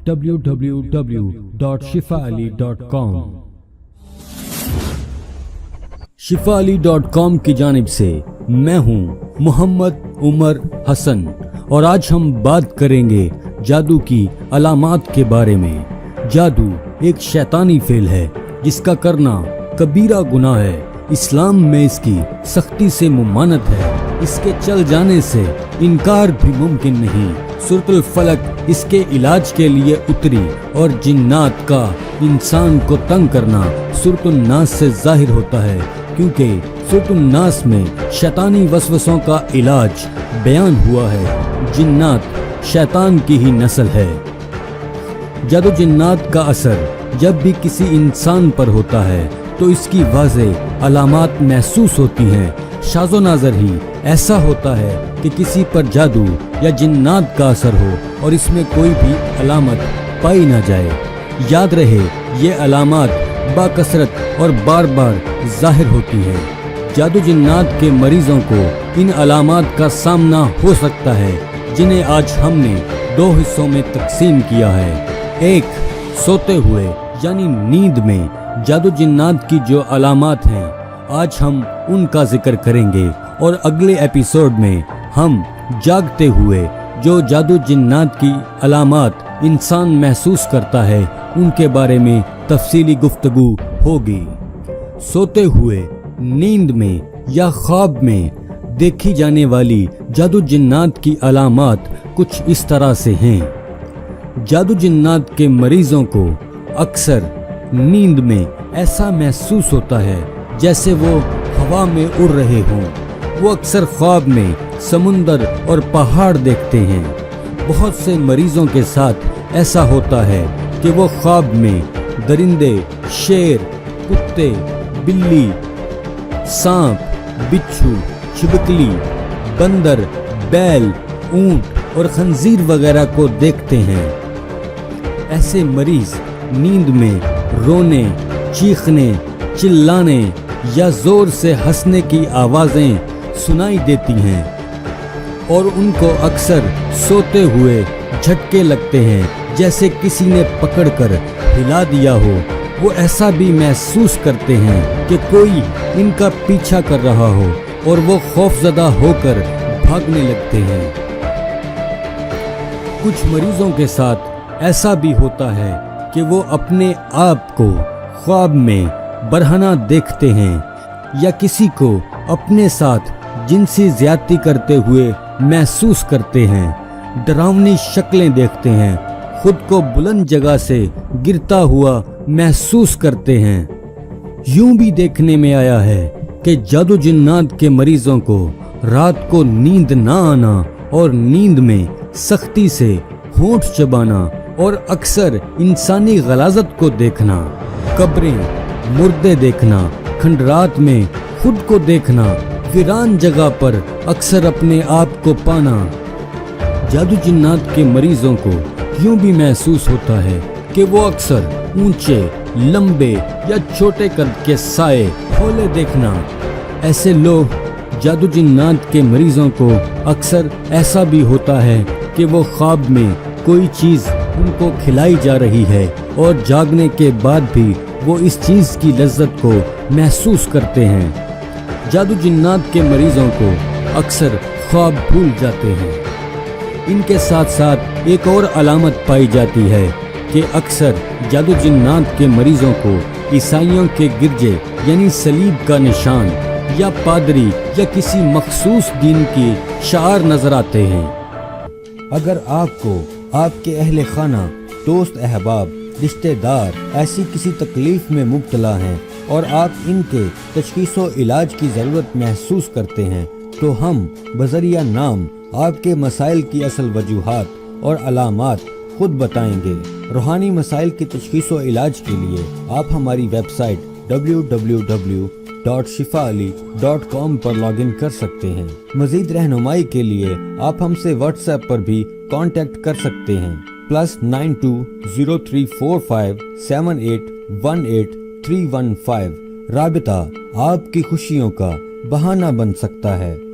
www.shifaali.com। shifaali.com की जानिब से मैं हूं मोहम्मद उमर हसन और आज हम बात करेंगे जादू की अलामात के बारे में। जादू एक शैतानी फेल है जिसका करना कबीरा गुनाह है। इस्लाम में इसकी सख्ती से मुमानत है। इसके चल जाने से इनकार भी मुमकिन नहीं। सूरतुल फलक इसके इलाज के लिए उतरी और जिन्नात का इंसान को तंग करना सूरतुल नास से जाहिर होता है, क्योंकि सूरतुल नास में शैतानी वसवसों का इलाज बयान हुआ है। जिन्नात शैतान की ही नस्ल है। जादू जिन्नात का असर जब भी किसी इंसान पर होता है तो इसकी वाज़ेह अलामात महसूस होती हैं। शाज़ो नाज़र ही ऐसा होता है कि किसी पर जादू या जिन्नात का असर हो और इसमें कोई भी अलामत पाई ना जाए। याद रहे, ये अलामात बाकसरत और बार बार जाहिर होती हैं। जादू जिन्नात के मरीजों को इन अलामात का सामना हो सकता है, जिन्हें आज हमने दो हिस्सों में तकसीम किया है। एक, सोते हुए यानी नींद में जादू जिन्नात की जो अलामात हैं, आज हम उनका जिक्र करेंगे और अगले एपिसोड में हम जागते हुए जो जादू जिन्नात की अलामात इंसान महसूस करता है उनके बारे में तफसीली गुफ्तगू होगी। सोते हुए, नींद में या ख्वाब में देखी जाने वाली जादू जिन्नात की अलामात कुछ इस तरह से हैं। जादू जिन्नात के मरीजों को अक्सर नींद में ऐसा महसूस होता है जैसे वो हवा में उड़ रहे हों। वो अक्सर ख्वाब में समुंदर और पहाड़ देखते हैं। बहुत से मरीजों के साथ ऐसा होता है कि वो ख्वाब में दरिंदे, शेर, कुत्ते, बिल्ली, सांप, बिच्छू, छिपकली, बंदर, बैल, ऊंट और खंजीर वगैरह को देखते हैं। ऐसे मरीज नींद में रोने, चीखने, चिल्लाने या जोर से हंसने की आवाजें सुनाई देती हैं और उनको अक्सर सोते हुए झटके लगते हैं, जैसे किसी ने पकड़कर हिला दिया हो। वो ऐसा भी महसूस करते हैं कि कोई इनका पीछा कर रहा हो और वो खौफजदा होकर भागने लगते हैं। कुछ मरीजों के साथ ऐसा भी होता है कि वो अपने आप को ख्वाब में बरहना देखते हैं या किसी को अपने साथ जिनसी ज्यादती करते हुए महसूस करते हैं। डरावनी शक्लें देखते हैं, खुद को बुलंद जगह से गिरता हुआ महसूस करते हैं। यूं भी देखने में आया है कि जादू जिन्नात के मरीजों को रात को नींद ना आना और नींद में सख्ती से होंठ चबाना और अक्सर इंसानी गलाजत को देखना, कब्रें, मुर्दे देखना, खंडरात में खुद को देखना, वीरान जगह पर अक्सर अपने आप को पाना। जादू जिन्नात के मरीजों को यूं भी महसूस होता है कि वो अक्सर ऊंचे, लंबे या छोटे कद के साए, खोले देखना। ऐसे लोग जादू जिन्नात के मरीजों को अक्सर ऐसा भी होता है कि वो ख्वाब में कोई चीज उनको खिलाई जा रही है और जागने के बाद भी वो इस चीज की लज्जत को महसूस करते हैं। जादू जिन्नात के मरीजों को अक्सर ख्वाब भूल जाते हैं। इनके साथ साथ एक और अलामत पाई जाती है कि अक्सर जादू जिन्नात के मरीजों को ईसाइयों के गिरजे यानी सलीब का निशान या पादरी या किसी मखसूस दीन की शार नजर आते हैं। अगर आपको आपके अहले खाना, दोस्त, अहबाब, रिश्तेदार ऐसी किसी तकलीफ में मुब्तला हैं और आप इनके तशखीस व इलाज की ज़रूरत महसूस करते हैं, तो हम बज़रिया नाम आपके मसाइल की असल वजूहात और अलामात खुद बताएंगे। रूहानी मसाइल की तशखीस व इलाज के लिए आप हमारी वेबसाइट www.shifaali.com पर लॉगिन कर सकते हैं। मज़ीद रहनुमाई के लिए आप हमसे व्हाट्सएप पर भी कांटेक्ट कर सकते हैं। +92034578181315। राबिता आपकी खुशियों का बहाना बन सकता है।